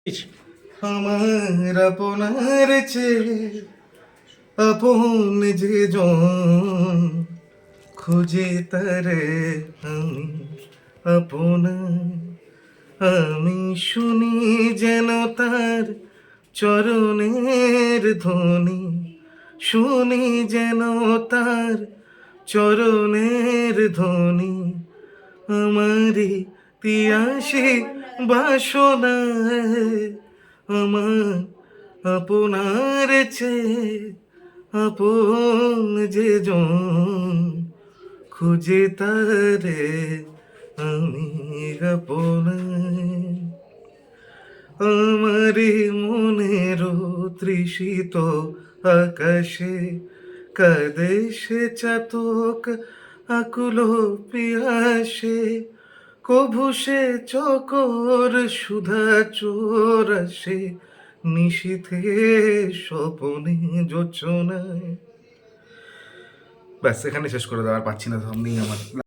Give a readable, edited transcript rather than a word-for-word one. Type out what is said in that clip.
আমার আপনার চেয়ে আপন যে জন, খুঁজে তারে আমি আপন। আমি শুনি যেন তার চরণের ধ্বনি, শুনি যেন তার চরণের ধ্বনি। আমারি তিয়াসে বাসনায় আমার আপনার চেয়ে আপন যে জন, খুঁজে তারে আমি আপন। আমারে মনের তৃষিত আকাশে কাঁদে সে চাতক আকুল পিয়াসে। কভু সে চকর সুধা চোর আসে, নিশীথে স্বপনে যোচনায়। ব্যাস এখানে শেষ করে দেওয়ার পাচ্ছি না, সামনেই আমার